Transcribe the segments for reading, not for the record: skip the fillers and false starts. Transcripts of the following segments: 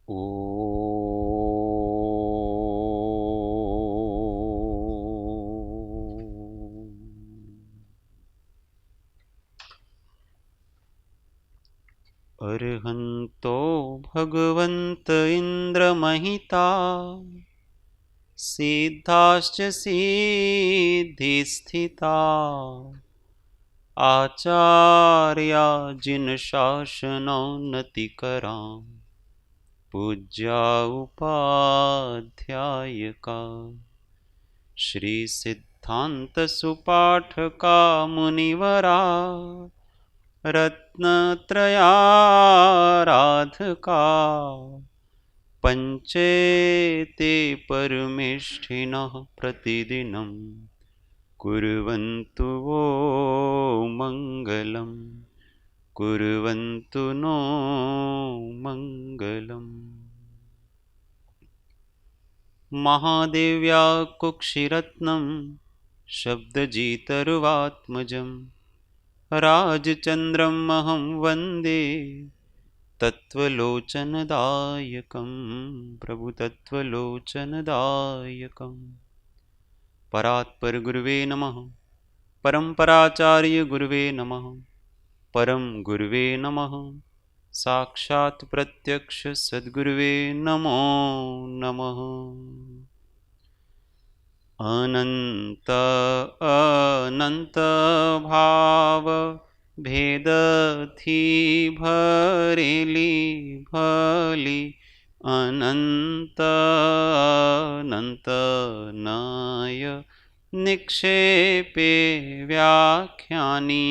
ओ अर्हन्तो भगवन्त इन्द्रमहिता सिद्धाश्च सिद्धिस्थिता आचार्या जिनशासनोन्नतिकरां पूज्या उपाध्यायका श्री सिद्धांत सुपाठका मुनिवरा रत्नत्रयाराधका पञ्चेते परमेष्ठिनः प्रतिदिनं कुर्वन्तु वो मङ्गलम् कुर्वन्तु नो मङ्गलम्। महादेव्या कुक्षिरत्नं शब्दजितरुवात्मजं राजचन्द्रम् अहं वन्दे तत्त्वलोचनदायकं प्रभुतत्त्वलोचनदायकम्। परात्पर गुरुवे नमः। परम्पराचार्य गुरुवे नमः। परम गुरुवे नमः। साक्षात् प्रत्यक्ष सद्गुरुवे नमो नमः। अनंत अनंत भाव भेद थी भरेली भली अनंत अनंत नय निक्षेपे व्याख्यानी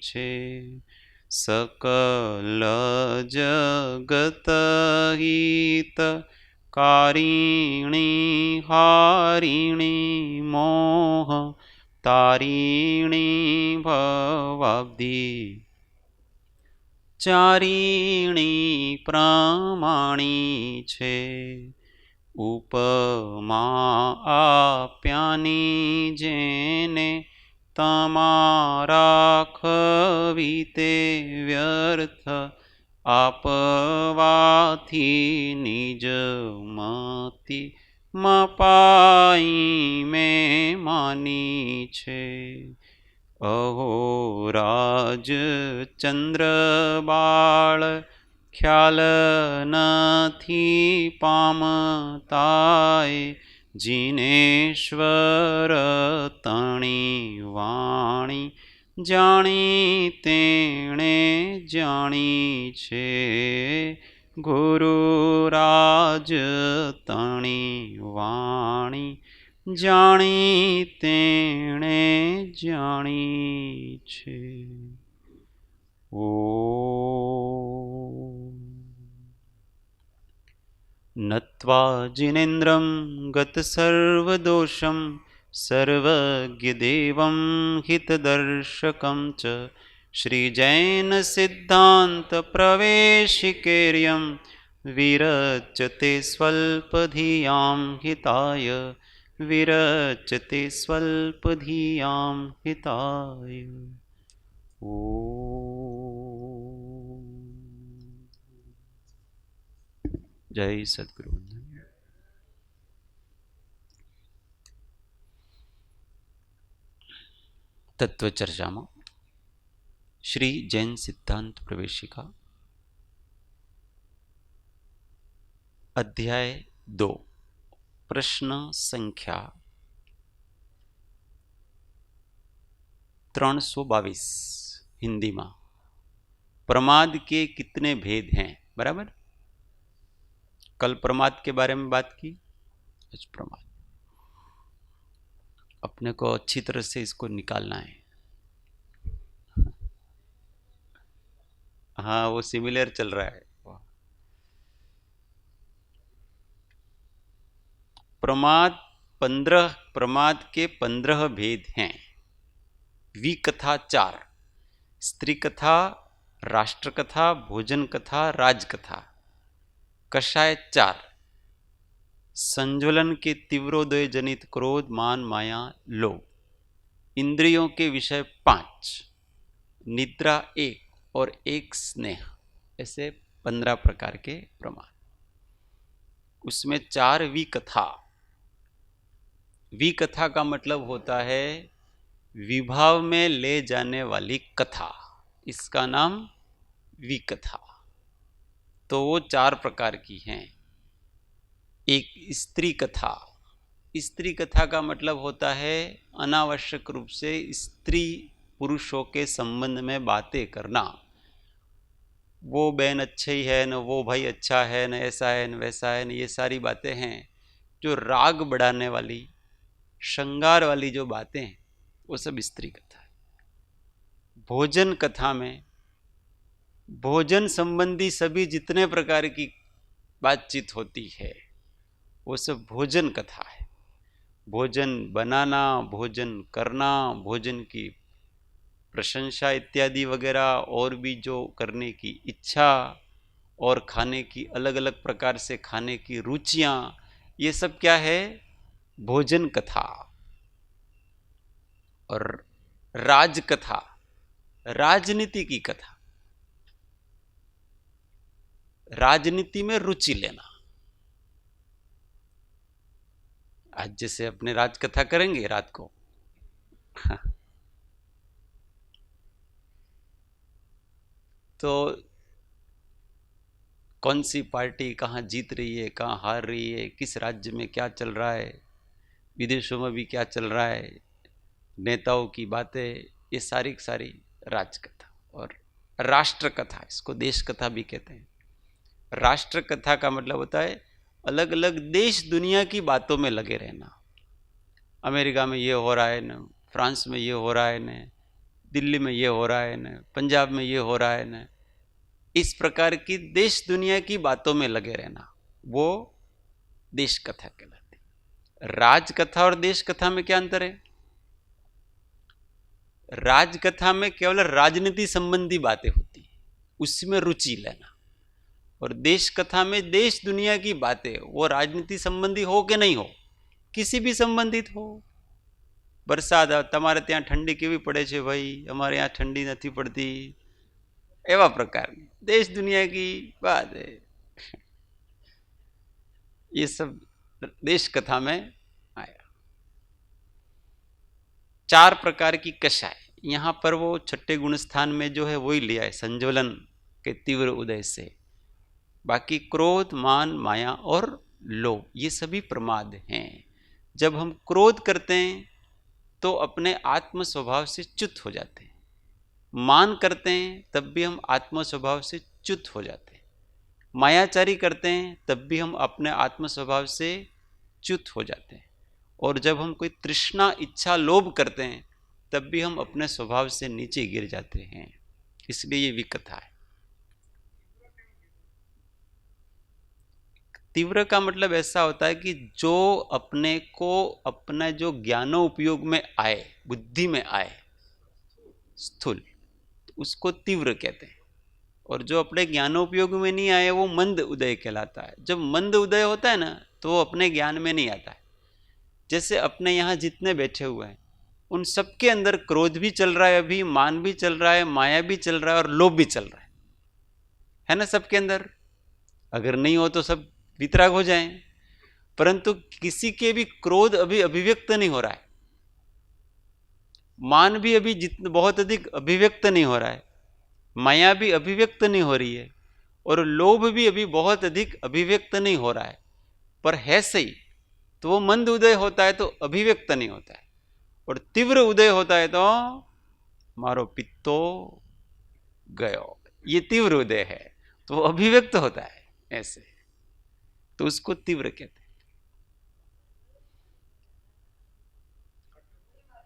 छे सकल जगत हित कारिणी हारिणी मोह तारिणी भवाब्धि चारिणी प्रमाणी छे उपमा आप्यानी जेने तमारा खवीते व्यर्थ आपवाथी निज मति मपाई में मानी छे अहो राज चंद्र बाळ ख्याल नथी पामताय जिनेश्वर तणी वाणी जाणी तेणे जाणी छे गुरुराज तणी वाणी जाणी तेणे जाणी छे। ओ नत्वा जिनेन्द्रं गतसर्वदोषं सर्वज्ञदेवं हितदर्शकं च श्रीजैनसिद्धान्तप्रवेशिकेर्यं विरचते स्वल्पधियां हिताय विरचते स्वल्पधियां हिताय। ओ जय सद्गुरु। तत्व चर्चा में श्री जैन सिद्धांत प्रवेशिका अध्याय 2 प्रश्न संख्या 322 हिंदी में प्रमाद के कितने भेद हैं। बराबर, कल प्रमाद के बारे में बात की। आज प्रमाद अपने को अच्छी तरह से इसको निकालना है। हाँ, वो सिमिलर चल रहा है। प्रमाद के 15 भेद हैं। विकथा 4, स्त्री कथा, राष्ट्र कथा, भोजन कथा, राजकथा। कषाय 4, संज्वलन के तीव्रोदय जनित क्रोध, मान, माया, लोभ। इंद्रियों के विषय 5, निद्रा 1 और 1 स्नेह। ऐसे 15 प्रकार के प्रमाद। उसमें 4 विकथा। विकथा का मतलब होता है विभाव में ले जाने वाली कथा, इसका नाम विकथा। तो वो 4 प्रकार की हैं। एक स्त्री कथा। स्त्री कथा का मतलब होता है अनावश्यक रूप से स्त्री पुरुषों के संबंध में बातें करना। वो बहन अच्छी ही है न, वो भाई अच्छा है न, ऐसा है न, वैसा है न, ये सारी बातें हैं जो राग बढ़ाने वाली, श्रृंगार वाली जो बातें हैं, वो सब स्त्री कथा है। भोजन कथा में भोजन संबंधी सभी जितने प्रकार की बातचीत होती है वो सब भोजन कथा है। भोजन बनाना, भोजन करना, भोजन की प्रशंसा इत्यादि वगैरह, और भी जो करने की इच्छा और खाने की अलग अलग प्रकार से खाने की रुचियां, ये सब क्या है? भोजन कथा। और राजकथा, राजनीति की कथा, राजनीति में रुचि लेना। आज जैसे अपने राजकथा करेंगे रात को तो कौन सी पार्टी कहाँ जीत रही है, कहाँ हार रही है, किस राज्य में क्या चल रहा है, विदेशों में भी क्या चल रहा है, नेताओं की बातें, ये सारी सारी राजकथा। और राष्ट्र कथा, इसको देश कथा भी कहते हैं। राष्ट्र कथा का मतलब होता है अलग अलग देश दुनिया की बातों में लगे रहना। अमेरिका में ये हो रहा है न, फ्रांस में ये हो रहा है न, दिल्ली में ये हो रहा है न, पंजाब में ये हो रहा है न, इस प्रकार की देश दुनिया की बातों में लगे रहना, वो देश कथा कहलाती है। राजकथा और देश कथा में क्या अंतर है? राजकथा में केवल राजनीति संबंधी बातें होती है, उसमें रुचि लेना। और देश कथा में देश दुनिया की बातें, वो राजनीति संबंधी हो कि नहीं हो, किसी भी संबंधित हो। वरसाद तमारे ત્યાં ઠંડી કેવી પડે છે ભાઈ, અમારે यहाँ ठंडी નથી पड़ती, एवं प्रकार की देश दुनिया की बात है। ये सब देश कथा में आया। 4 प्रकार की कषाय। यहाँ पर वो 6ठे गुण स्थान में जो है वही लिया है, संज्वलन के तीव्र उदय से। बाकी क्रोध, मान, माया और लोभ, ये सभी प्रमाद हैं। जब हम क्रोध करते हैं तो अपने आत्म स्वभाव से च्युत हो जाते हैं। मान करते हैं तब भी हम आत्म स्वभाव से च्युत हो जाते हैं। मायाचारी करते हैं तब भी हम अपने आत्म स्वभाव से च्युत हो जाते हैं। और जब हम कोई तृष्णा, इच्छा, लोभ करते हैं तब भी हम अपने स्वभाव से नीचे गिर जाते हैं। इसलिए ये विकथा है। तीव्र का मतलब ऐसा होता है कि जो अपने को, अपना जो ज्ञानोपयोग में आए, बुद्धि में आए, स्थूल, उसको तीव्र कहते हैं। और जो अपने ज्ञानोपयोग में नहीं आए वो मंद उदय कहलाता है। जब मंद उदय होता है ना तो वो अपने ज्ञान में नहीं आता है। जैसे अपने यहाँ जितने बैठे हुए हैं उन सबके अंदर क्रोध भी चल रहा है, अभी मान भी चल रहा है, माया भी चल रहा है और लोभ भी चल रहा है ना सबके अंदर। अगर नहीं हो तो सब वितराग हो जाएं। परंतु किसी के भी क्रोध अभी अभिव्यक्त नहीं हो रहा है, मान भी अभी बहुत अधिक अभिव्यक्त नहीं हो रहा है, माया भी अभिव्यक्त नहीं हो रही है, और लोभ भी अभी बहुत अधिक अभिव्यक्त नहीं हो रहा है, पर है सही। तो वो मंद उदय होता है तो अभिव्यक्त नहीं होता है, और तीव्र उदय होता है तो मारो पित्तो गयो, ये तीव्र उदय है तो वो अभिव्यक्त होता है ऐसे, तो उसको तीव्र कहते हैं।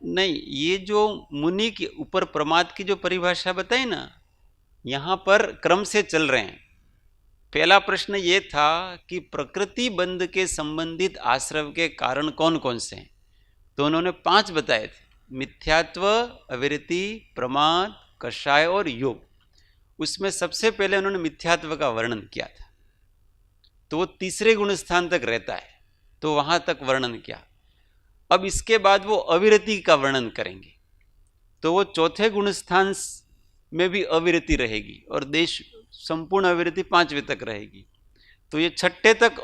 नहीं, ये जो मुनि के ऊपर प्रमाद की जो परिभाषा बताई ना, यहां पर क्रम से चल रहे हैं। पहला प्रश्न ये था कि प्रकृति बंध के संबंधित आश्रव के कारण कौन कौन से हैं, तो उन्होंने 5 बताए थे, मिथ्यात्व, अविरति, प्रमाद, कषाय और योग। उसमें सबसे पहले उन्होंने मिथ्यात्व का वर्णन किया था, तो वो तीसरे गुण स्थान तक रहता है, तो वहां तक वर्णन किया। अब इसके बाद वो अविरति का वर्णन करेंगे, तो वो चौथे गुण स्थान में भी अविरति रहेगी और देश संपूर्ण अविरति 5वें तक रहेगी। तो ये 6ठे तक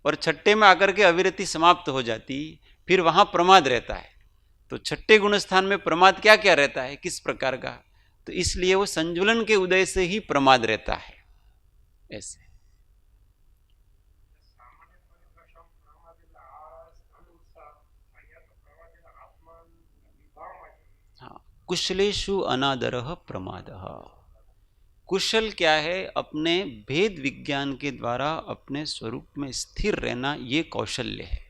और छठे में आकर के अविरति समाप्त हो जाती, फिर वहां प्रमाद रहता है। तो छठे गुण स्थान में प्रमाद क्या क्या रहता है, किस प्रकार का, तो इसलिए वो संज्वलन के उदय से ही प्रमाद रहता है। ऐसे हाँ, कुशलेषु अनादरः प्रमादः। कुशल क्या है, अपने भेद विज्ञान के द्वारा अपने स्वरूप में स्थिर रहना, ये कौशल्य है।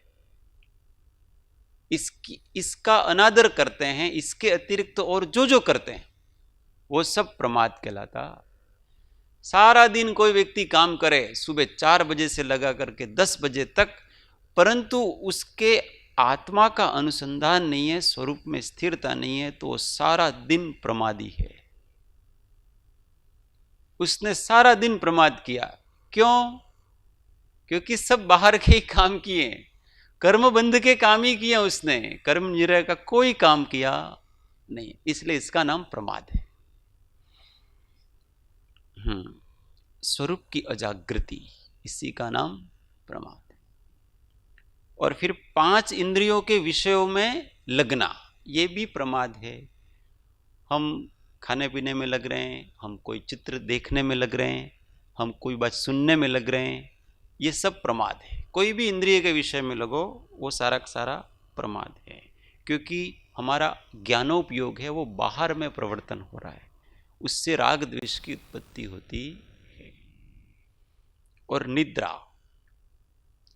इसका अनादर करते हैं, इसके अतिरिक्त और जो जो करते हैं वो सब प्रमाद कहलाता। सारा दिन कोई व्यक्ति काम करे, सुबह 4 बजे से लगा करके 10 बजे तक, परंतु उसके आत्मा का अनुसंधान नहीं है, स्वरूप में स्थिरता नहीं है, तो सारा दिन प्रमादी है। उसने सारा दिन प्रमाद किया। क्यों? क्योंकि सब बाहर के ही काम किए, कर्म बंध के काम ही किया उसने, कर्म निरय का कोई काम किया नहीं, इसलिए इसका नाम प्रमाद है। स्वरूप की अजागृति, इसी का नाम प्रमाद है। और फिर 5 इंद्रियों के विषयों में लगना, ये भी प्रमाद है। हम खाने पीने में लग रहे हैं, हम कोई चित्र देखने में लग रहे हैं, हम कोई बात सुनने में लग रहे हैं, ये सब प्रमाद है। कोई भी इंद्रिय के विषय में लगो, वो सारा का सारा प्रमाद है, क्योंकि हमारा ज्ञानोपयोग है वो बाहर में प्रवर्तन हो रहा है, उससे राग द्वेष की उत्पत्ति होती है। और निद्रा,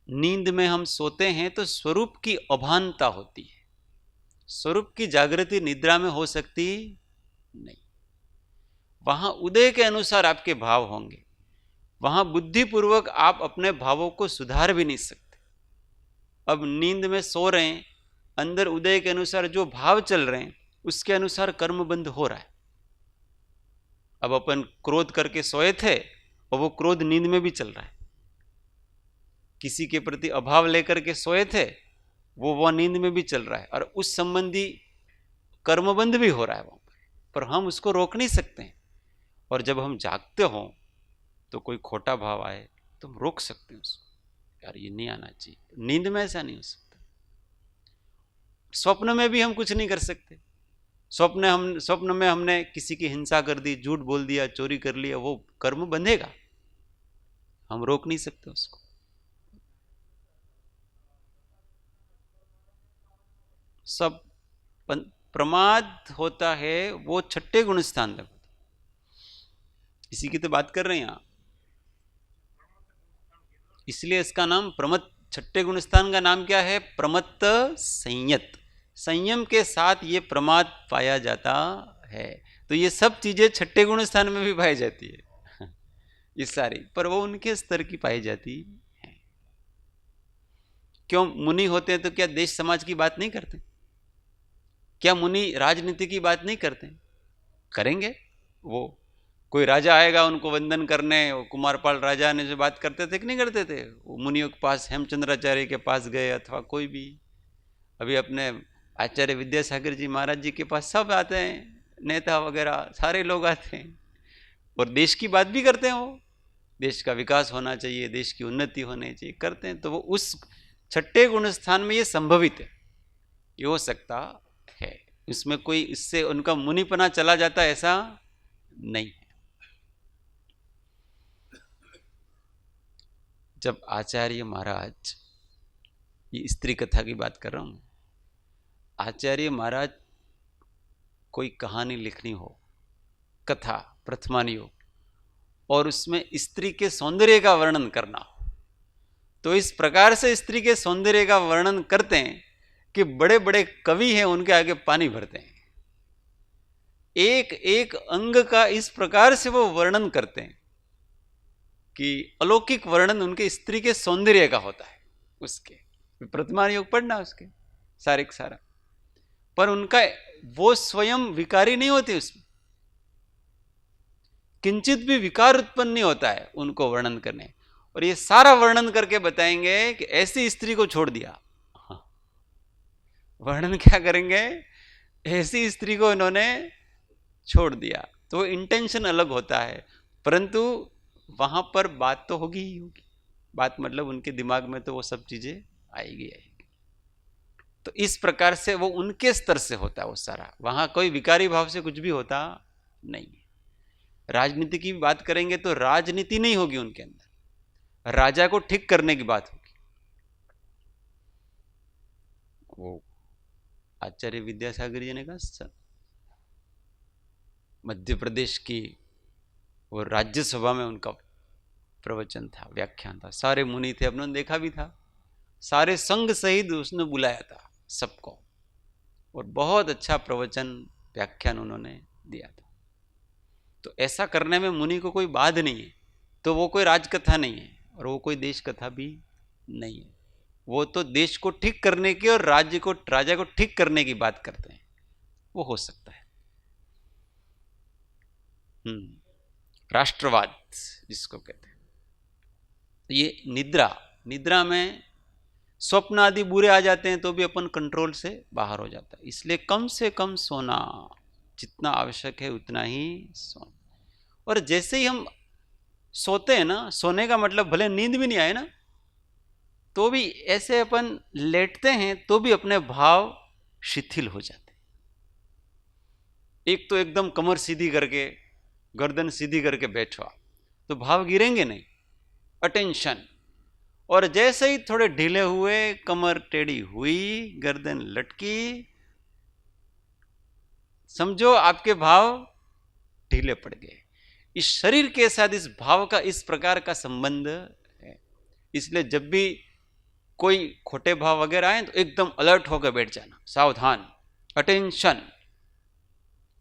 नींद में हम सोते हैं तो स्वरूप की अभानता होती है, स्वरूप की जागृति निद्रा में हो सकती नहीं। वहां उदय के अनुसार आपके भाव होंगे, वहां बुद्धिपूर्वक आप अपने भावों को सुधार भी नहीं सकते। अब नींद में सो रहे हैं, अंदर उदय के अनुसार जो भाव चल रहे हैं उसके अनुसार कर्मबंध हो रहा है। अब अपन क्रोध करके सोए थे और वो क्रोध नींद में भी चल रहा है, किसी के प्रति अभाव लेकर के सोए थे, वो नींद में भी चल रहा है, और उस संबंधी कर्मबंध भी हो रहा है वहां पर हम उसको रोक नहीं सकते हैं। और जब हम जागते हों तो कोई खोटा भाव आए तो हम रोक सकते हैं उसको, यार ये नहीं आना चाहिए। नींद में ऐसा नहीं हो सकता। स्वप्न में भी हम कुछ नहीं कर सकते। स्वप्न में हमने किसी की हिंसा कर दी, झूठ बोल दिया, चोरी कर लिया, वो कर्म बंधेगा, हम रोक नहीं सकते उसको। सब प्रमाद होता है वो छठे गुण स्थान तक, इसी की तो बात कर रहे हैं यहां, इसलिए इसका नाम प्रमत्त, छठे गुण स्थान का नाम क्या है, प्रमत्त संयत। संयम के साथ ये प्रमाद पाया जाता है। तो ये सब चीजें छठे गुण स्थान में भी पाई जाती है ये सारी, पर वो उनके स्तर की पाई जाती है। क्यों? मुनि होते हैं तो क्या देश समाज की बात नहीं करते? क्या मुनि राजनीति की बात नहीं करते? करेंगे। वो कोई राजा आएगा उनको वंदन करने, वो कुमारपाल राजा ने जो बात करते थे कि नहीं करते थे, वो मुनियों के पास, हेमचंद्राचार्य के पास गए, अथवा कोई भी, अभी अपने आचार्य विद्यासागर जी महाराज जी के पास सब आते हैं, नेता वगैरह सारे लोग आते हैं, और देश की बात भी करते हैं। वो देश का विकास होना चाहिए, देश की उन्नति होनी चाहिए, करते हैं। तो वो उस छठे गुण स्थान में ये संभवित है, ये हो सकता है, इसमें कोई इससे उनका मुनिपना चला जाता ऐसा नहीं है। जब आचार्य महाराज, ये स्त्री कथा की बात कर रहा हूं, आचार्य महाराज कोई कहानी लिखनी हो, कथा प्रथमान योग, और उसमें स्त्री के सौंदर्य का वर्णन करना हो, तो इस प्रकार से स्त्री के सौंदर्य का वर्णन करते हैं कि बड़े बड़े कवि हैं उनके आगे पानी भरते हैं। एक एक अंग का इस प्रकार से वो वर्णन करते हैं कि अलौकिक वर्णन उनके स्त्री के सौंदर्य का होता है। उसके प्रतिमान योग पढ़ना उसके सारे सारा, पर उनका वो स्वयं विकारी नहीं होती, उसमें किंचित भी विकार उत्पन्न नहीं होता है उनको वर्णन करने। और ये सारा वर्णन करके बताएंगे कि ऐसी स्त्री को छोड़ दिया। वर्णन क्या करेंगे, ऐसी स्त्री को इन्होंने छोड़ दिया। तो इंटेंशन अलग होता है, परंतु वहां पर बात तो होगी ही होगी। बात मतलब उनके दिमाग में तो वो सब चीजें आएगी आएगी। तो इस प्रकार से वो उनके स्तर से होता है वो सारा, वहां कोई विकारी भाव से कुछ भी होता नहीं। राजनीति की बात करेंगे तो राजनीति नहीं होगी उनके अंदर, राजा को ठीक करने की बात होगी। वो आचार्य विद्यासागर जी ने कहा, मध्य प्रदेश की वो राज्यसभा में उनका प्रवचन था, व्याख्यान था, सारे मुनि थे, अपने देखा भी था, सारे संघ सहित उसने बुलाया था सबको, और बहुत अच्छा प्रवचन व्याख्यान उन्होंने दिया था। तो ऐसा करने में मुनि को कोई बाध नहीं है, तो वो कोई राजकथा नहीं है और वो कोई देश कथा भी नहीं है। वो तो देश को ठीक करने की और राजा को ठीक करने की बात करते हैं, वो हो सकता है। राष्ट्रवाद जिसको कहते हैं। ये निद्रा में स्वप्न आदि बुरे आ जाते हैं तो भी अपन कंट्रोल से बाहर हो जाता है। इसलिए कम से कम सोना, जितना आवश्यक है उतना ही सोना। और जैसे ही हम सोते हैं ना, सोने का मतलब भले नींद भी नहीं आए ना, तो भी ऐसे अपन लेटते हैं तो भी अपने भाव शिथिल हो जाते हैं। एक तो एकदम कमर सीधी करके, गर्दन सीधी करके बैठो तो भाव गिरेंगे नहीं, अटेंशन। और जैसे ही थोड़े ढीले हुए, कमर टेढ़ी हुई, गर्दन लटकी, समझो आपके भाव ढीले पड़ गए। इस शरीर के साथ इस भाव का इस प्रकार का संबंध है। इसलिए जब भी कोई खोटे भाव वगैरह आए तो एकदम अलर्ट होकर बैठ जाना, सावधान, अटेंशन,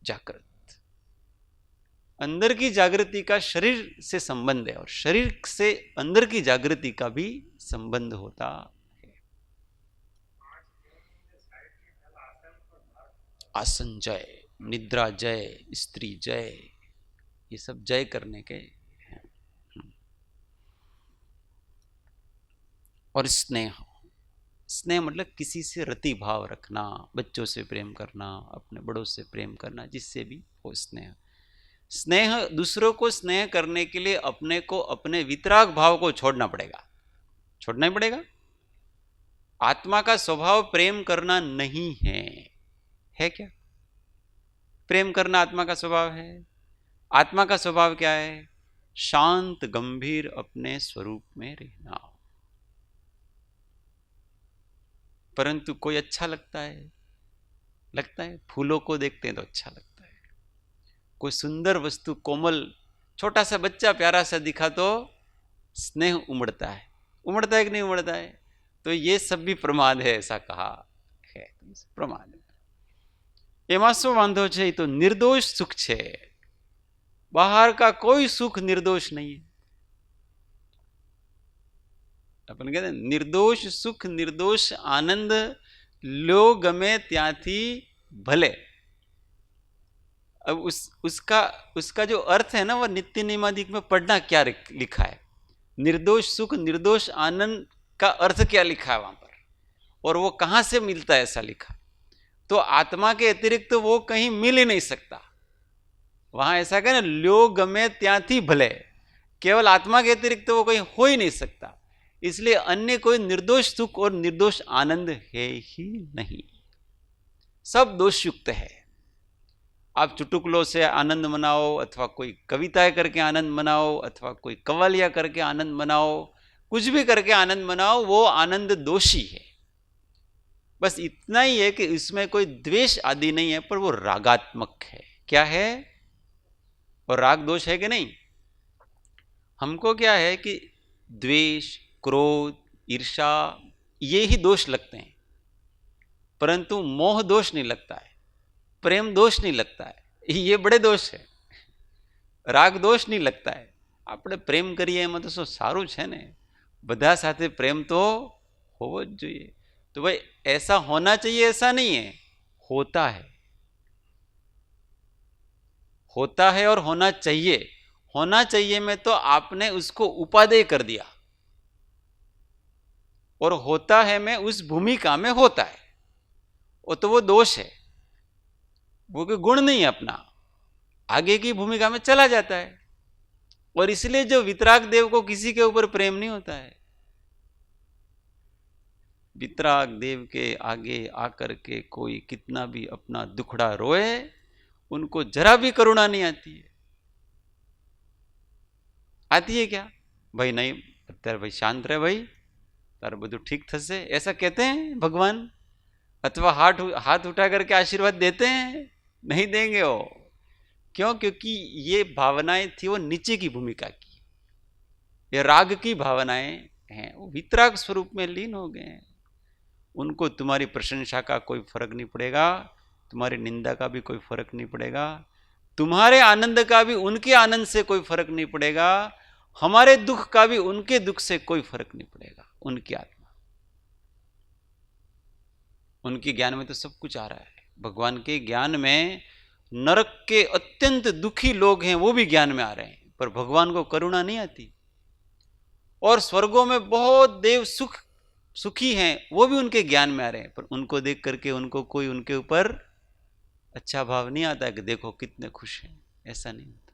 जागृत। अंदर की जागृति का शरीर से संबंध है और शरीर से अंदर की जागृति का भी संबंध होता है। आसन जय, निद्रा जय, स्त्री जय, ये सब जय करने के हैं। और स्नेह मतलब किसी से रति भाव रखना, बच्चों से प्रेम करना, अपने बड़ों से प्रेम करना, जिससे भी हो स्नेह। दूसरों को स्नेह करने के लिए अपने को, अपने वितराग भाव को छोड़ना पड़ेगा, छोड़ना ही पड़ेगा। आत्मा का स्वभाव प्रेम करना नहीं है क्या? प्रेम करना आत्मा का स्वभाव है। आत्मा का स्वभाव क्या है? शांत गंभीर अपने स्वरूप में रहना। परंतु कोई अच्छा लगता है, फूलों को देखते हैं तो अच्छा लगता है, कोई सुंदर वस्तु, कोमल छोटा सा बच्चा प्यारा सा दिखा तो स्नेह उमड़ता है कि नहीं उमड़ता है? तो ये सब भी प्रमाद है, ऐसा कहा है, प्रमाद है। एमा शू वांधो छे, तो निर्दोष सुख छे। बाहर का कोई सुख निर्दोष नहीं है। अपन कहते हैं निर्दोष सुख, निर्दोष आनंद लो गमे ત્યાંથી भले। अब उसका जो अर्थ है ना, वो नित्य नियमादिक में पढ़ना क्या लिखा है। निर्दोष सुख, निर्दोष आनंद का अर्थ क्या लिखा है वहां पर, और वो कहां से मिलता है, ऐसा लिखा। तो आत्मा के अतिरिक्त तो वो कहीं मिल ही नहीं सकता। वहां ऐसा कहे ना, लो गमे ત્યાંથી भले, केवल आत्मा के अतिरिक्त तो वो कहीं हो ही नहीं सकता। इसलिए अन्य कोई निर्दोष सुख और निर्दोष आनंद है ही नहीं, सब दोषयुक्त है। आप चुटकुलों से आनंद मनाओ, अथवा कोई कविताएं करके आनंद मनाओ, अथवा कोई कव्वालियां करके आनंद मनाओ, कुछ भी करके आनंद मनाओ, वो आनंद दोषी है। बस इतना ही है कि इसमें कोई द्वेष आदि नहीं है, पर वो रागात्मक है। क्या है? और राग दोष है कि नहीं? हमको क्या है कि द्वेष, क्रोध, ईर्षा, ये ही दोष लगते हैं, परंतु मोह दोष नहीं लगता है, प्रेम दोष नहीं लगता है, ये बड़े दोष है। राग दोष नहीं लगता है। આપણે પ્રેમ કરીએ એમાં તો શું સારું છે ને, બધા સાથે પ્રેમ તો હોવો જ જોઈએ। तो भाई ऐसा होना चाहिए, ऐसा नहीं है, होता है, होता है और होना चाहिए। होना चाहिए में तो आपने उसको उपादेय कर दिया, और होता है में उस भूमिका में होता है, वो तो वो दोष है, वो कोई गुण नहीं है अपना, आगे की भूमिका में चला जाता है। और इसलिए जो वितराग देव को किसी के ऊपर प्रेम नहीं होता है, वितराग देव के आगे आकर के कोई कितना भी अपना दुखड़ा रोए, उनको जरा भी करुणा नहीं आती है। आती है क्या? भाई नहीं, અત્યારે भाई शांत रहे, भाई तारे બધું ठीक થશે, ऐसा कहते हैं भगवान? अथवा हाथ उठा करके आशीर्वाद देते हैं? नहीं देंगे वो। क्यों? क्योंकि ये भावनाएं थी वो नीचे की भूमिका की, ये राग की भावनाएं हैं, वो वितराग स्वरूप में लीन हो गए हैं। उनको तुम्हारी प्रशंसा का कोई फर्क नहीं पड़ेगा, तुम्हारी निंदा का भी कोई फर्क नहीं पड़ेगा, तुम्हारे आनंद का भी उनके आनंद से कोई फर्क नहीं पड़ेगा, हमारे दुख का भी उनके दुख से कोई फर्क नहीं पड़ेगा। उनकी आत्मा, उनके ज्ञान में तो सब कुछ आ रहा है। भगवान के ज्ञान में नरक के अत्यंत दुखी लोग हैं वो भी ज्ञान में आ रहे हैं, पर भगवान को करुणा नहीं आती। और स्वर्गों में बहुत देव सुखी हैं, वो भी उनके ज्ञान में आ रहे हैं, पर उनको देख करके उनको कोई उनके ऊपर अच्छा भाव नहीं आता है कि देखो कितने खुश हैं। ऐसा नहीं होता।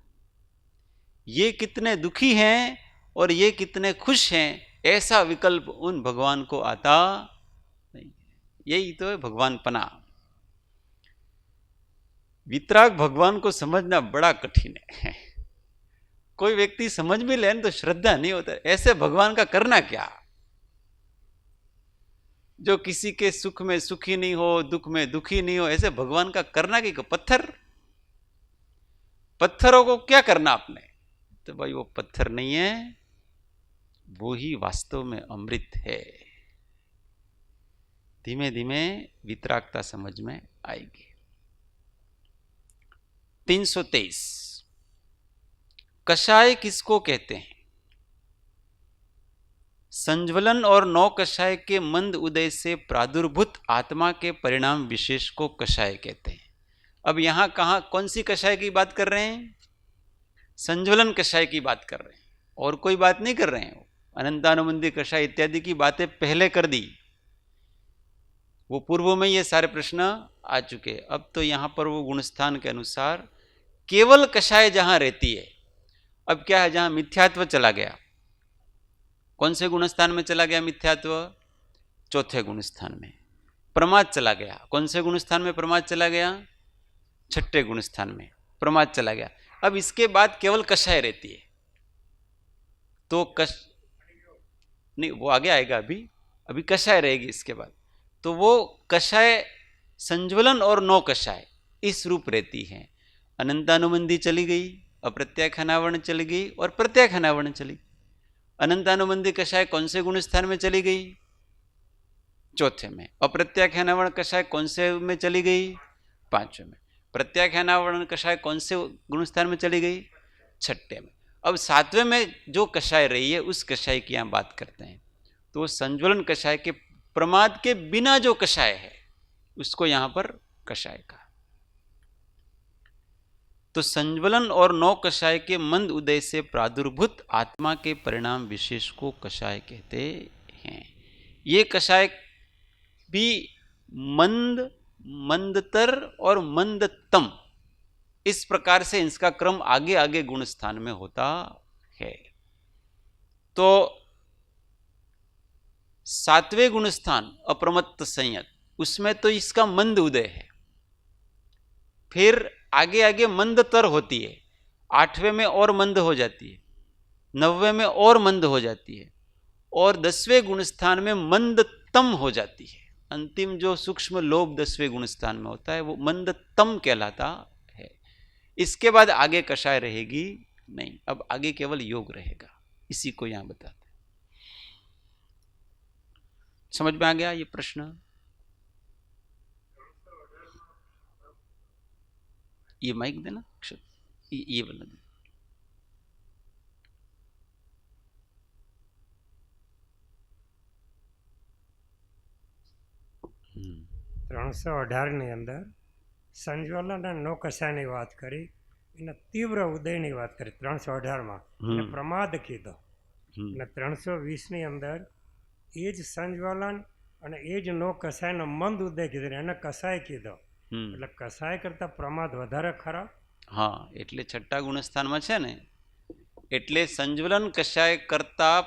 ये कितने दुखी हैं और ये कितने खुश हैं, ऐसा विकल्प उन भगवान को आता नहीं। यही तो है भगवानपना। वितराग भगवान को समझना बड़ा कठिन है। कोई व्यक्ति समझ भी ले तो श्रद्धा नहीं होता। ऐसे भगवान का करना क्या? जो किसी के सुख में सुखी नहीं हो, दुख में दुखी नहीं हो, ऐसे भगवान का करना कि पत्थरों को क्या करना आपने? तो भाई वो पत्थर नहीं है, वो ही वास्तव में अमृत है। धीमे धीमे वितरागता समझ में आएगी। 323 कषाय किसको कहते हैं? संज्वलन और नौ कषाय के मंद उदय से प्रादुर्भूत आत्मा के परिणाम विशेष को कषाय कहते हैं। अब यहां कौन सी कषाय की बात कर रहे हैं? संज्वलन कषाय की बात कर रहे हैं, और कोई बात नहीं कर रहे हैं। अनंतानुबंधी कषाय इत्यादि की बातें पहले कर दी, वो पूर्व में ये सारे प्रश्न आ चुके। अब तो यहां पर वो गुणस्थान के अनुसार केवल कषाय जहां रहती है, अब क्या है, जहां मिथ्यात्व चला गया। कौन से गुणस्थान में चला गया मिथ्यात्व? चौथे गुणस्थान में। प्रमाद चला गया। कौन से गुणस्थान में प्रमाद चला गया? छठे गुणस्थान में प्रमाद चला गया। अब इसके बाद केवल कषाय रहती है। तो नहीं, वो आगे आएगा, अभी कषाय रहेगी इसके बाद। तो वो कषाय संज्वलन और नौ कषाय इस रूप रहती है। अनंतानुबंधी चली गई, अप्रत्याख्यानावरण चली गई और प्रत्याख्यानावरण चली गई। अनंतानुबंधी कषाय कौन से गुणस्थान में चली गई? चौथे में। अप्रत्याख्यानावरण कषाय कौन से में चली गई? पांचवें में। प्रत्याख्यानावरण कषाय कौन से गुणस्थान में चली गई? छठे में। अब सातवें में जो कषाय रही है उस कषाय की यहां बात करते हैं। तो संज्वलन कषाय के प्रमाद के बिना जो कषाय है उसको यहां पर कषाय कहा। तो संज्वलन और नौ कषाय के मंद उदय से प्रादुर्भूत आत्मा के परिणाम विशेष को कषाय कहते हैं। ये कषाय भी मंदतर और मंदतम, इस प्रकार से इसका क्रम आगे आगे गुणस्थान में होता है। तो सातवें गुणस्थान अप्रमत्त संयत, उसमें तो इसका मंद उदय है। फिर आगे आगे मंदतर होती है, आठवें में और मंद हो जाती है, नौवें में और मंद हो जाती है, और 10वें गुणस्थान में मंदतम हो जाती है। अंतिम जो सूक्ष्म लोभ 10वें गुणस्थान में होता है वो मंदतम कहलाता है। इसके बाद आगे कषाय रहेगी नहीं, अब आगे केवल योग रहेगा। इसी को यहां बताते हैं। समझ में आ गया ये प्रश्न? ये माइक देना, ये वाला देना। 318 ની અંદર સંજ્વલન અને નો કષાયની વાત કરી, એને તીવ્ર ઉદયની વાત કરી 318માં, અને પ્રમાદ કીધો. અને 320ની અંદર એ જ સંજ્વલન અને એ જ નો કષાયનો મંદ ઉદય કીધો, એને કષાય કીધો. એટલે કષાય કરતા પ્રમાદ વધારે ખરા? હા, એટલે છઠ્ઠા ગુણસ્થાનમાં છે ને, એટલે સંજ્વલન કષાય કરતા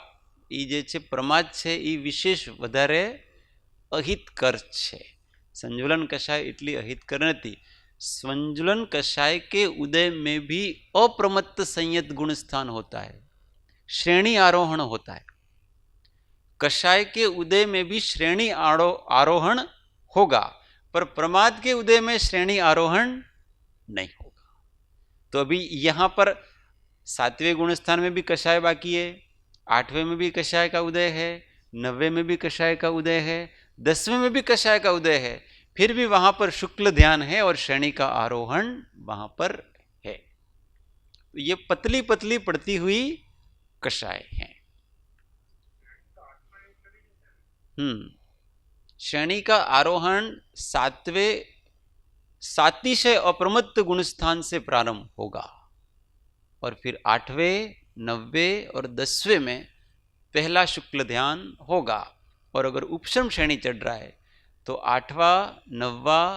એ જે છે પ્રમાદ છે એ વિશેષ વધારે અહિતકર છે. संज्वलन कषाय इतनी अहितकर नहीं. संज्वलन कषाय के उदय में भी अप्रमत्त संयत गुण स्थान होता है, श्रेणी आरोहण होता है. कषाय के उदय में भी श्रेणी आरोहण होगा, पर प्रमाद के उदय में श्रेणी आरोहण नहीं होगा. तो अभी यहां पर 7वें गुणस्थान में भी कषाय बाकी है, 8वें में भी कषाय का उदय है, 9वें में भी कषाय का उदय है, 10वें में भी कषाय का उदय है. फिर भी वहां पर शुक्ल ध्यान है और श्रेणी का आरोहण वहां पर है. तो ये पतली पतली पड़ती हुई कषाय है. श्रेणी का आरोहण 7तिशय अप्रमत्त गुणस्थान से प्रारंभ होगा और फिर 8वें, 9वें और 10वें में पहला शुक्ल ध्यान होगा. और अगर उपशम श्रेणी चढ़ रहा है तो 8वां, 9वां,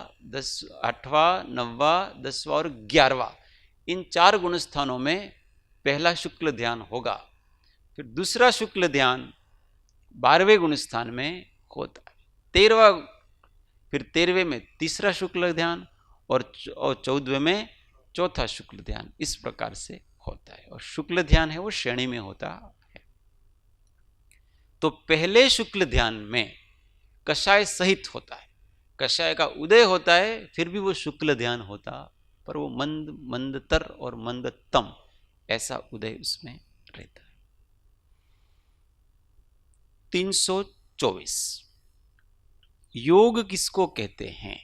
10वां और 11वां इन 4 गुणस्थानों में पहला शुक्ल ध्यान होगा. फिर दूसरा शुक्ल ध्यान 12वें गुणस्थान में होता है. 13वें में तीसरा शुक्ल ध्यान और 14वें में चौथा शुक्ल ध्यान. इस प्रकार से होता है. और शुक्ल ध्यान है वो श्रेणी में होता है. तो पहले शुक्ल ध्यान में कषाय सहित होता है, कषाय का उदय होता है, फिर भी वो शुक्ल ध्यान होता, पर वो मंद, मंदतर और मंदतम ऐसा उदय उसमें रहता है. 324 योग किसको कहते हैं?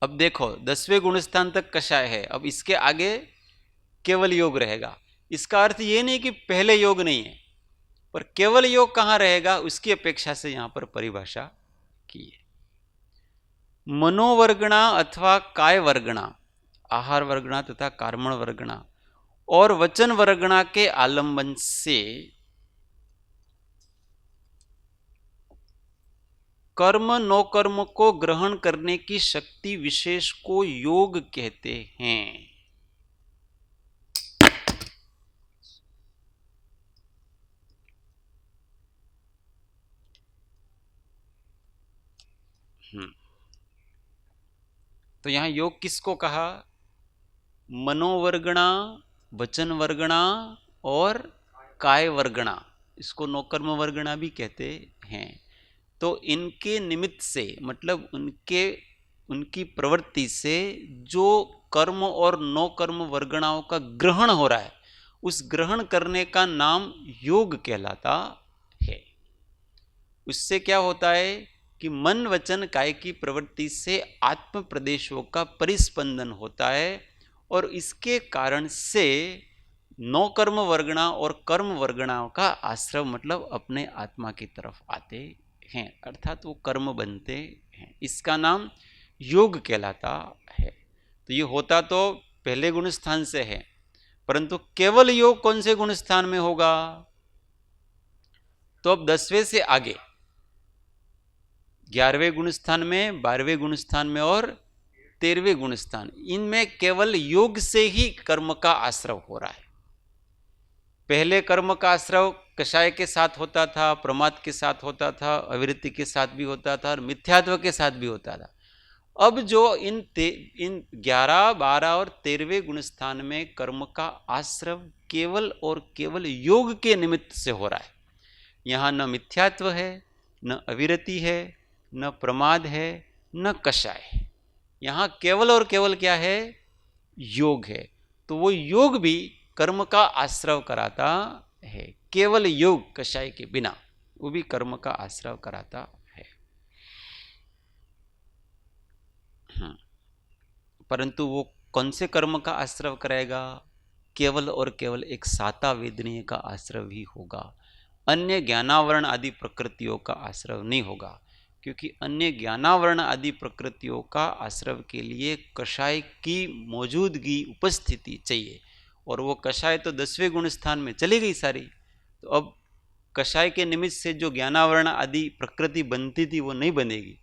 अब देखो 10वें गुणस्थान तक कषाय है, अब इसके आगे केवल योग रहेगा. इसका अर्थ ये नहीं कि पहले योग नहीं है, पर केवल योग कहां रहेगा उसकी अपेक्षा से यहां पर परिभाषा की है. मनोवर्गणा अथवा काय वर्गणा, आहार वर्गणा तथा कर्मण वर्गणा और वचन वर्गणा के आलंबन से कर्म नो कर्म को ग्रहण करने की शक्ति विशेष को योग कहते हैं. तो यहां योग किसको कहा? मनोवर्गणा, वचन वर्गणा और काय वर्गणा. इसको नौकर्म वर्गणा भी कहते हैं. तो इनके निमित्त से मतलब उनकी प्रवृत्ति से जो कर्म और नौकर्म वर्गणाओं का ग्रहण हो रहा है, उस ग्रहण करने का नाम योग कहलाता है. उससे क्या होता है कि मन वचन काय की प्रवृत्ति से आत्म प्रदेशों का परिस्पंदन होता है और इसके कारण से नौकर्म वर्गणा और कर्म वर्गणाओं का आश्रव मतलब अपने आत्मा की तरफ आते हैं, अर्थात वो कर्म बनते हैं. इसका नाम योग कहलाता है. तो ये होता तो पहले गुण स्थान से है, परंतु केवल योग कौन से गुण स्थान में होगा? तो अब 10वें से आगे 11वें गुण स्थान में, 12वें गुण स्थान में और 13वें गुण स्थान, इनमें केवल योग से ही कर्म का आश्रव हो रहा है. पहले कर्म का आश्रव कषाय के साथ होता था, प्रमाद के साथ होता था, अविरति के साथ भी होता था और मिथ्यात्व के साथ भी होता था. अब जो इन 11, 12 और 13वें गुण स्थान में कर्म का आश्रव केवल और केवल योग के निमित्त से हो रहा है. यहाँ न मिथ्यात्व है, न अविरति है, न प्रमाद है, न कषाय है. यहाँ केवल और केवल क्या है? योग है. तो वो योग भी कर्म का आश्रव कराता है. केवल योग कषाय के बिना वो भी कर्म का आश्रव कराता है. परंतु वो कौन से कर्म का आश्रव कराएगा? केवल और केवल एक साता वेदनीय का आश्रव ही होगा. अन्य ज्ञानावरण आदि प्रकृतियों का आश्रव नहीं होगा, क्योंकि अन्य ज्ञानावरण आदि प्रकृतियों का आश्रव के लिए कषाय की मौजूदगी, उपस्थिति चाहिए. और वो कषाय तो 10वें गुण स्थान में चली गई सारी. तो अब कषाय के निमित्त से जो ज्ञानावरण आदि प्रकृति बनती थी वो नहीं बनेगी.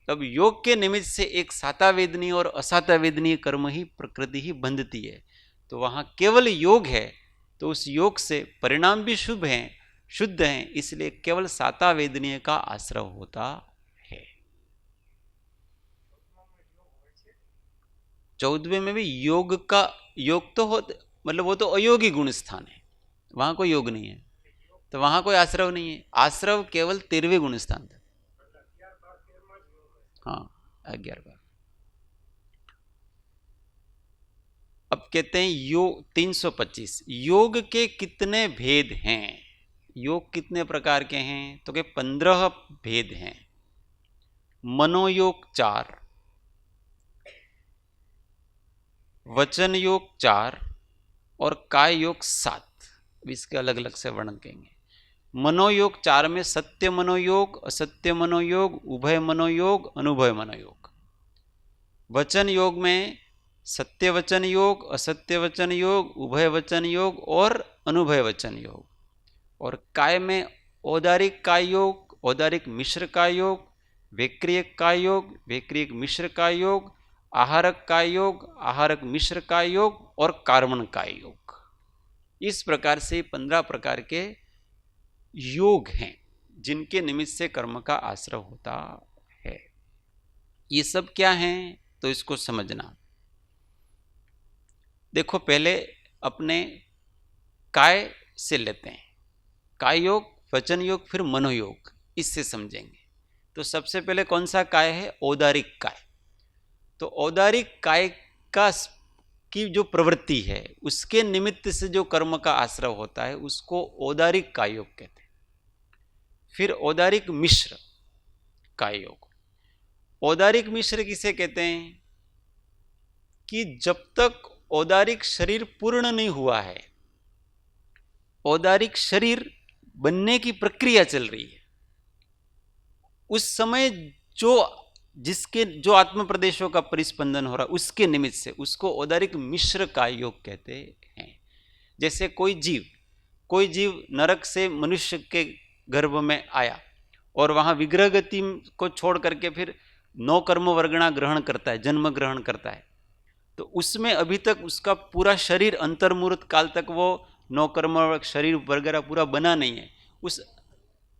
तब योग के निमित्त से एक साता वेदनीय और असाता वेदनीय कर्म ही प्रकृति ही बंधती है. तो वहाँ केवल योग है, तो उस योग से परिणाम भी शुभ हैं, शुद्ध हैं, इसलिए केवल साता वेदनीय का आश्रव होता है. 14वें में भी योग का, योग तो हो, मतलब वो तो अयोगी गुण स्थान है, वहां कोई योग नहीं है, तो वहां कोई आश्रव नहीं है। आश्रव केवल 13वें गुण स्थान था। हाँ 11 बार। अब कहते हैं योग 325, योग के कितने भेद हैं, योग कितने प्रकार के हैं, तो के 15 भेद हैं। मनोयोग 4, वचन योग 4 और काय योग 7। इसके अलग अलग से वर्णन करेंगे। मनोयोग 4 में सत्य मनोयोग, असत्य मनोयोग, उभय मनोयोग, अनुभय मनोयोग। वचन योग में सत्य वचन योग, असत्य वचन योग, उभय वचन योग और अनुभय वचन योग। और काय में औदारिक काय योग, औदारिक मिश्र काय योग, वैक्रियक काय योग, वैक्रियक मिश्र काय योग, आहारक काय योग, आहारक मिश्र काय योग और कार्मण काय योग। इस प्रकार से 15 प्रकार के योग हैं जिनके निमित्त से कर्म का आश्रय होता है। ये सब क्या हैं, तो इसको समझना। देखो पहले अपने काय से लेते हैं, काय योग, वचन योग, फिर मनोयोग, इससे समझेंगे। तो सबसे पहले कौन सा काय है, औदारिक काय। तो औदारिक काय का की जो प्रवृत्ति है उसके निमित्त से जो कर्म का आश्रय होता है उसको औदारिक काय योग कहते हैं। फिर औदारिक मिश्र काय योग। औदारिक मिश्र किसे कहते हैं कि जब तक औदारिक शरीर पूर्ण नहीं हुआ है, औदारिक शरीर बनने की प्रक्रिया चल रही है, उस समय जो आत्म प्रदेशों का परिस्पंदन हो रहा है उसके निमित्त से उसको औदारिक मिश्र काय योग कहते हैं। जैसे कोई जीव नरक से मनुष्य के गर्भ में आया और वहां विग्रह गति को छोड़ करके फिर 9 कर्म वर्गणा ग्रहण करता है, जन्म ग्रहण करता है, तो उसमें अभी तक उसका पूरा शरीर अंतर्मुहूर्त काल तक वो 9 कर्म शरीर वगैरह पूरा बना नहीं है।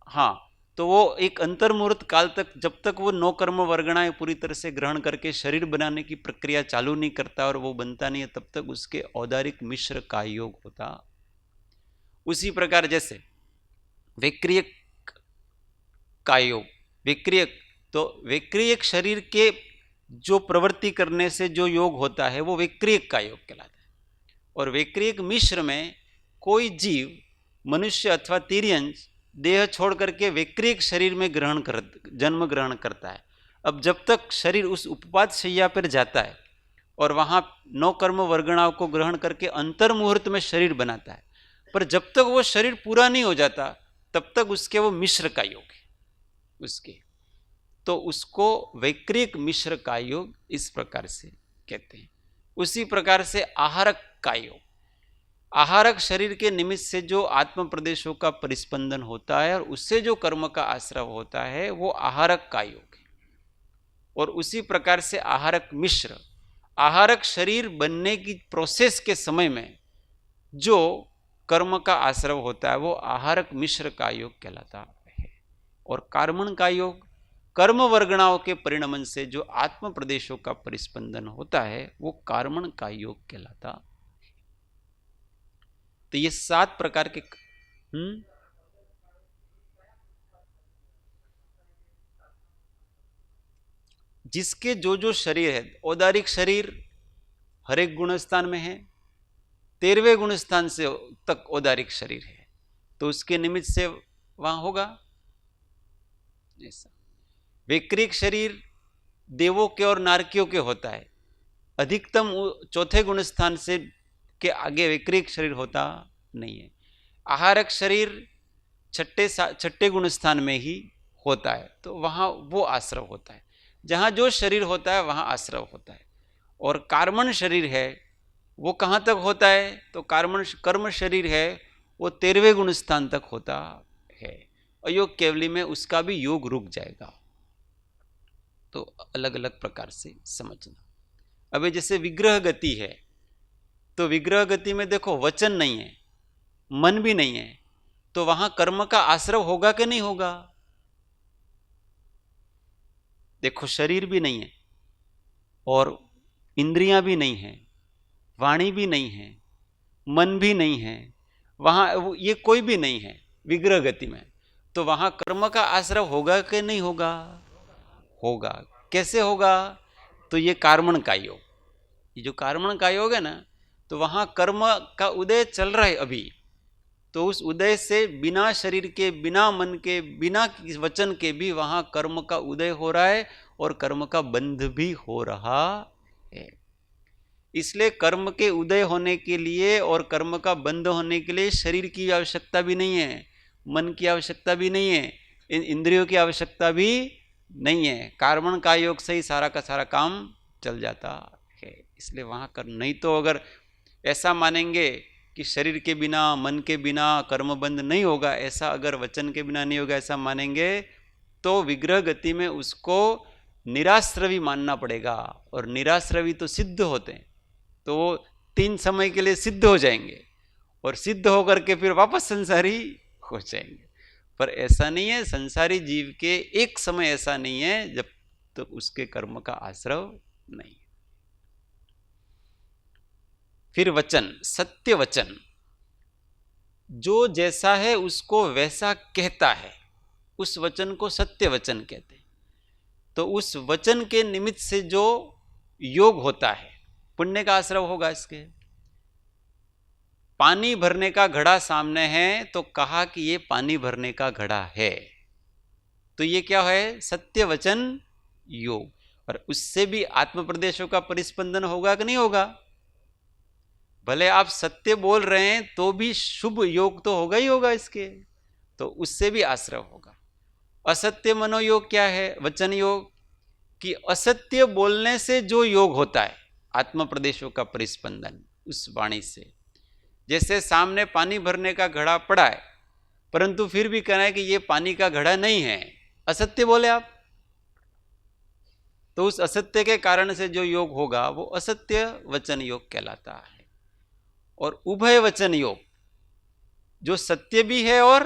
हाँ, तो वो एक अंतर्मुहूर्त काल तक जब तक वो 9 कर्म वर्गणाएं पूरी तरह से ग्रहण करके शरीर बनाने की प्रक्रिया चालू नहीं करता और वो बनता नहीं है, तब तक उसके औदारिक मिश्र काय योग होता। उसी प्रकार जैसे वैक्रियक काय योग, तो वैक्रियक शरीर के जो प्रवृत्ति करने से जो योग होता है वो वैक्रियक काय योग कहलाता है। और वैक्रियक मिश्र में कोई जीव, मनुष्य अथवा तिर्यंश, देह छोड़ करके वैक्रियक शरीर में जन्म ग्रहण करता है। अब जब तक शरीर उस उपपात शैया पर जाता है और वहाँ 9 कर्म वर्गणाओं को ग्रहण करके अंतर्मुहूर्त में शरीर बनाता है, पर जब तक वो शरीर पूरा नहीं हो जाता तब तक उसके वो मिश्र का योग है उसके, तो उसको वैक्रियक मिश्र का योग इस प्रकार से कहते हैं। उसी प्रकार से आहारक का योग, आहारक शरीर के निमित्त से जो आत्म प्रदेशों का परिस्पंदन होता है और उससे जो कर्म का आश्रय होता है वो आहारक का योग है। और उसी प्रकार से आहारक मिश्र, आहारक शरीर बनने की प्रोसेस के समय में जो कर्म का आश्रय होता है वो आहारक मिश्र का योग कहलाता है। और कार्मण का योग, कर्म वर्गणाओं के परिणमन से जो आत्म प्रदेशों का परिस्पंदन होता है वो कार्मण का योग कहलाता है। तो ये 7 प्रकार के जिसके जो शरीर है, औदारिक शरीर हर एक गुणस्थान में है, 13वें गुणस्थान से तक औदारिक शरीर है, तो उसके निमित्त से वहां होगा ऐसा। वैक्रियक शरीर देवों के और नारकियों के होता है, अधिकतम 4थे गुणस्थान से के आगे वैक्रियक शरीर होता नहीं है। आहारक शरीर 6ठे गुणस्थान में ही होता है, तो वहां वो आश्रय होता है। जहां जो शरीर होता है वहां आश्रय होता है। और कार्मण शरीर है वो कहां तक होता है, तो कर्म शरीर है वो 13वें गुणस्थान तक होता है। अयोग केवली में उसका भी योग रुक जाएगा। तो अलग अलग प्रकार से समझना। अभी जैसे विग्रह गति है, तो विग्रह गति में देखो वचन नहीं है, मन भी नहीं है, तो वहां कर्म का आश्रय होगा कि नहीं होगा। देखो शरीर भी नहीं है और इंद्रियां भी नहीं है, वाणी भी नहीं है, मन भी नहीं है, वहां ये कोई भी नहीं है विग्रह गति में, तो वहां कर्म का आश्रय होगा कि नहीं होगा? होगा। कैसे होगा? तो ये कार्मण का योग, ये जो कार्मण का योग है ना, तो वहां कर्म का उदय चल रहा है अभी, तो उस उदय से बिना शरीर के, बिना मन के, बिना वचन के भी वहां कर्म का उदय हो रहा है और कर्म का बंध भी हो रहा है। इसलिए कर्म के उदय होने के लिए और कर्म का बंध होने के लिए शरीर की आवश्यकता भी नहीं है, मन की आवश्यकता भी नहीं है, इन इंद्रियों की आवश्यकता भी नहीं है। कार्मण का योग से ही सारा का सारा काम चल जाता है। इसलिए वहां कर्म नहीं, तो अगर ऐसा मानेंगे कि शरीर के बिना, मन के बिना कर्म बंध नहीं होगा, ऐसा अगर वचन के बिना नहीं होगा ऐसा मानेंगे, तो विग्रह गति में उसको निराश्रवी मानना पड़ेगा। और निराश्रवी तो सिद्ध होते हैं, तो वो 3 समय के लिए सिद्ध हो जाएंगे और सिद्ध होकर के फिर वापस संसारी हो जाएंगे। पर ऐसा नहीं है, संसारी जीव के एक समय ऐसा नहीं है जब तो उसके कर्म का आश्रय नहीं। फिर वचन, सत्य वचन, जो जैसा है उसको वैसा कहता है, उस वचन को सत्य वचन कहते हैं। तो उस वचन के निमित्त से जो योग होता है, पुण्य का आश्रय होगा इसके। पानी भरने का घड़ा सामने है तो कहा कि ये पानी भरने का घड़ा है, तो ये क्या है? सत्य वचन योग। और उससे भी आत्म प्रदेशों का परिस्पंदन होगा कि नहीं होगा? भले आप सत्य बोल रहे हैं तो भी शुभ योग तो होगा ही होगा इसके, तो उससे भी आश्रय होगा। असत्य मनोयोग क्या है? वचन योग, कि असत्य बोलने से जो योग होता है आत्म प्रदेशों का परिस्पंदन उस वाणी से। जैसे सामने पानी भरने का घड़ा पड़ा है, परंतु फिर भी कहना है कि ये पानी का घड़ा नहीं है, असत्य बोले आप, तो उस असत्य के कारण से जो योग होगा वो असत्य वचन योग कहलाता है। और उभय वचन योग, जो सत्य भी है और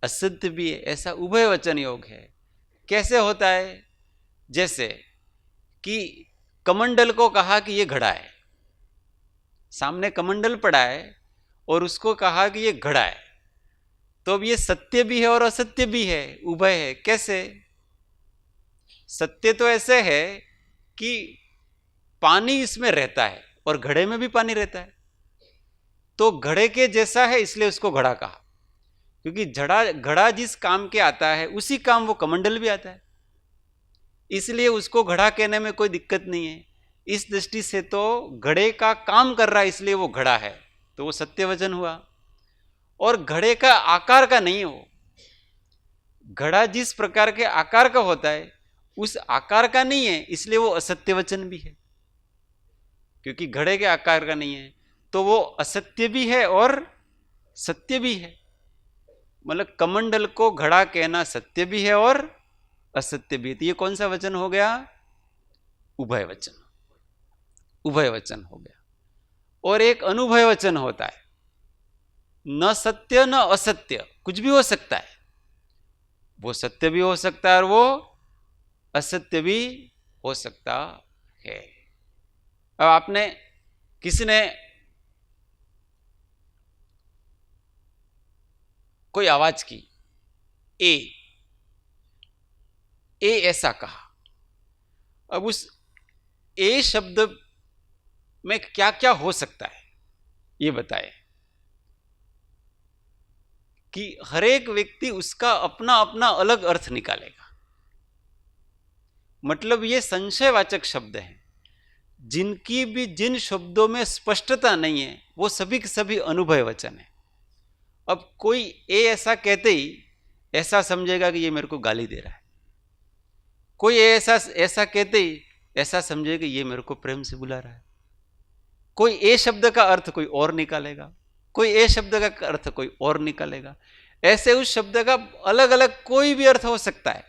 असत्य भी है, ऐसा उभय वचन योग है। कैसे होता है? जैसे कि कमंडल को कहा कि ये घड़ा है, सामने कमंडल पड़ा है और उसको कहा कि ये घड़ा है, तो अब ये सत्य भी है और असत्य भी है, उभय है। कैसे? सत्य तो ऐसे है कि पानी इसमें रहता है और घड़े में भी पानी रहता है, तो घड़े के जैसा है इसलिए उसको घड़ा कहा, क्योंकि घड़ा जिस काम के आता है उसी काम वो कमंडल भी आता है, इसलिए उसको घड़ा कहने में कोई दिक्कत नहीं है। इस दृष्टि से तो घड़े का काम कर रहा है इसलिए वो घड़ा है, तो वो सत्य वचन हुआ। और घड़े का आकार का नहीं हो, घड़ा जिस प्रकार के आकार का होता है उस आकार का नहीं है, इसलिए वो असत्य वचन भी है, क्योंकि घड़े के आकार का नहीं है, तो वो असत्य भी है और सत्य भी है। मतलब कमंडल को घड़ा कहना सत्य भी है और असत्य भी है। तो ये कौन सा वचन हो गया? उभय वचन, उभय वचन हो गया। और एक अनुभय वचन होता है, न सत्य न असत्य, कुछ भी हो सकता है, वो सत्य भी हो सकता है और वो असत्य भी हो सकता है। अब आपने, किसी ने कोई आवाज की, ए ऐसा कहा, अब उस ए शब्द में क्या क्या हो सकता है ये बताए, कि हर एक व्यक्ति उसका अपना अपना अलग अर्थ निकालेगा। मतलब ये संशयवाचक शब्द हैं, जिनकी भी जिन शब्दों में स्पष्टता नहीं है वो सभी के सभी अनुभय वचन है। अब कोई ए ऐसा कहते ही ऐसा समझेगा कि ये मेरे को गाली दे रहा है, कोई ऐसा कहते ही ऐसा समझेगा कि ये मेरे को प्रेम से बुला रहा है, कोई ए शब्द का अर्थ कोई और निकालेगा, कोई ए शब्द का अर्थ कोई और निकालेगा। ऐसे उस शब्द का अलग अलग कोई भी अर्थ हो सकता है।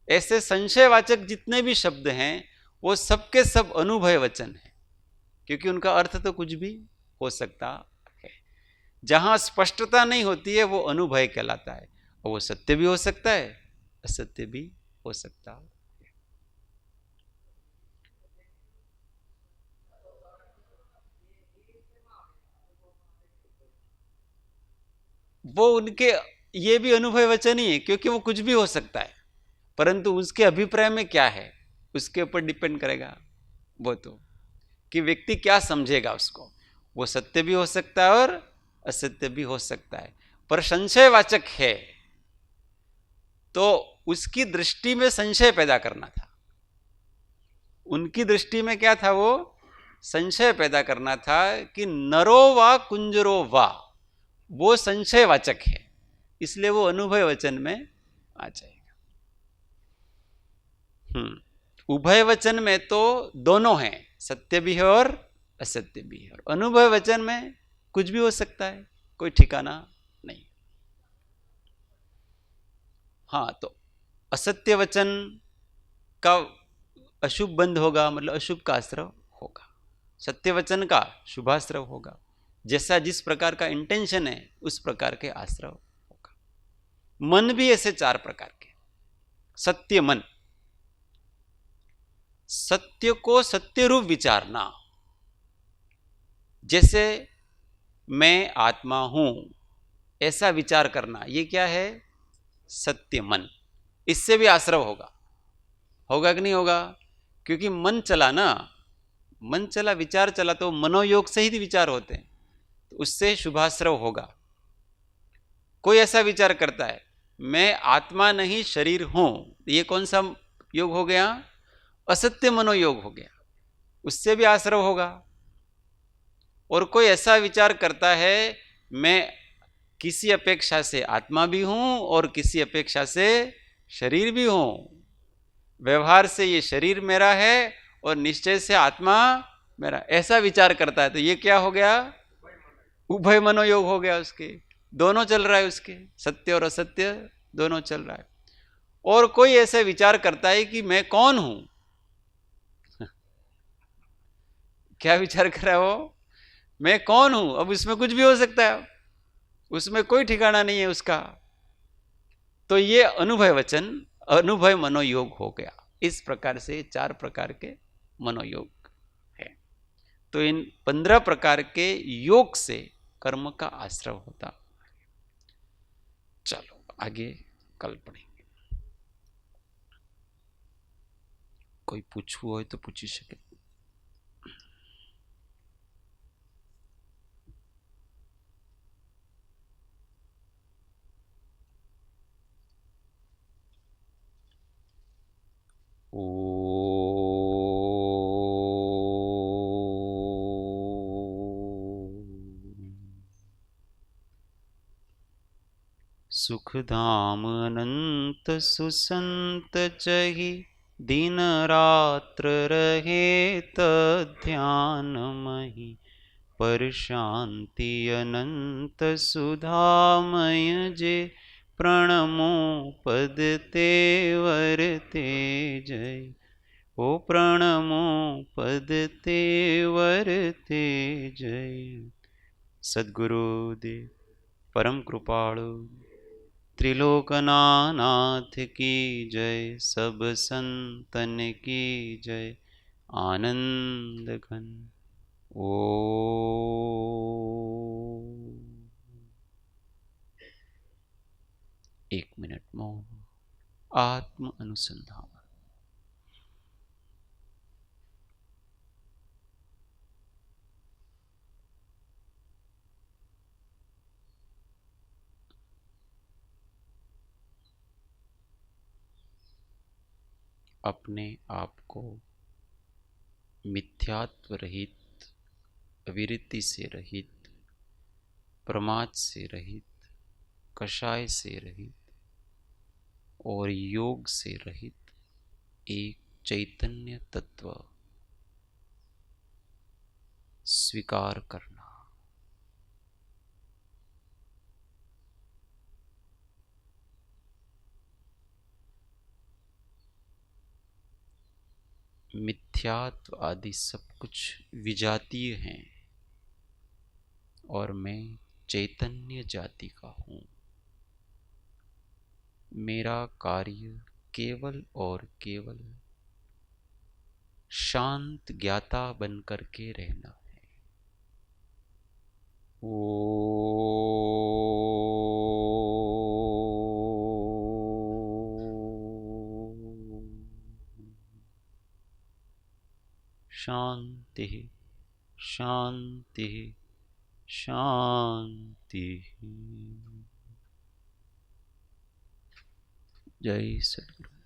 ऐसे संशयवाचक जितने भी शब्द हैं वो सबके सब अनुभय वचन है, क्योंकि उनका अर्थ तो कुछ भी हो सकता है। जहां स्पष्टता नहीं होती है वो अनुभय कहलाता है, और वो सत्य भी हो सकता है, असत्य भी हो सकता है। वो उनके ये भी अनुभव वचन ही है, क्योंकि वो कुछ भी हो सकता है, परंतु उसके अभिप्राय में क्या है उसके ऊपर डिपेंड करेगा वो, तो कि व्यक्ति क्या समझेगा उसको। वो सत्य भी हो सकता है और असत्य भी हो सकता है, पर संशयवाचक है तो उसकी दृष्टि में संशय पैदा करना था। उनकी दृष्टि में क्या था, वो संशय पैदा करना था कि नरो वा कुंजरो वा, वो संशयवाचक है, इसलिए वो अनुभव वचन में आ जाएगा। उभय वचन में तो दोनों हैं, सत्य भी है और असत्य भी है, और अनुभव वचन में कुछ भी हो सकता है, कोई ठिकाना नहीं। हाँ, तो असत्य वचन का अशुभ बंध होगा, मतलब अशुभ का आश्रव होगा, सत्य वचन का शुभाश्रव होगा। जैसा जिस प्रकार का इंटेंशन है उस प्रकार के आश्रव होगा। मन भी ऐसे 4 प्रकार के। सत्य मन, सत्य को सत्य रूप विचारना, जैसे मैं आत्मा हूं ऐसा विचार करना, ये क्या है, सत्य मन। इससे भी आश्रव होगा, होगा कि नहीं होगा, क्योंकि मन चला ना, मन चला, विचार चला, तो मनोयोग से ही विचार होते हैं, तो उससे शुभाश्रव होगा। कोई ऐसा विचार करता है मैं आत्मा नहीं शरीर हूं, ये कौन सा योग हो गया, असत्य मनोयोग हो गया, उससे भी आश्रव होगा। और कोई ऐसा विचार करता है मैं किसी अपेक्षा से आत्मा भी हूं और किसी अपेक्षा से शरीर भी हूं, व्यवहार से ये शरीर मेरा है और निश्चय से आत्मा मेरा, ऐसा विचार करता है, तो ये क्या हो गया, उभय मनोयोग हो गया। उसके दोनों चल रहा है, उसके सत्य और असत्य दोनों चल रहा है। और कोई ऐसे विचार करता है कि मैं कौन हूं क्या विचार कर रहा है वो, मैं कौन हूं, अब उसमें कुछ भी हो सकता है, उसमें कोई ठिकाना नहीं है उसका। तो ये अनुभव वचन, अनुभव मनोयोग हो गया। इस प्रकार से 4 प्रकार के मनोयोग है। तो इन 15 प्रकार के योग से कर्म का आश्रव होता। चलो आगे कल पढ़ेंगे। कोई पूछવું હોય તો પૂછી શકે। सुखधाम अनंत सुसंत चहि, दिन रात्र रहे तध्यान मही, पर शांति अनंत सुधामय जे, प्रणमो पद तेवर ते जय। ओ प्रणमो पद तेवर ते जय। सद्गुरुदेव परम कृपाळु त्रिलोकनाथ की जय, सब संतन की जय। आनंद घन ओ। एक मिनट मौन, आत्म अनुसंधान। अपने आप को मिथ्यात्व रहित, अविरति से रहित, प्रमाद से रहित, कषाय से रहित और योग से रहित एक चैतन्य तत्व स्वीकार करना। मिथ्यात्व आदि सब कुछ विजातीय हैं और मैं चैतन्य जाति का हूं। मेरा कार्य केवल और केवल शांत ज्ञाता बनकर के रहना है। ओ। शांति शांति शांति। जय सद्गुरु।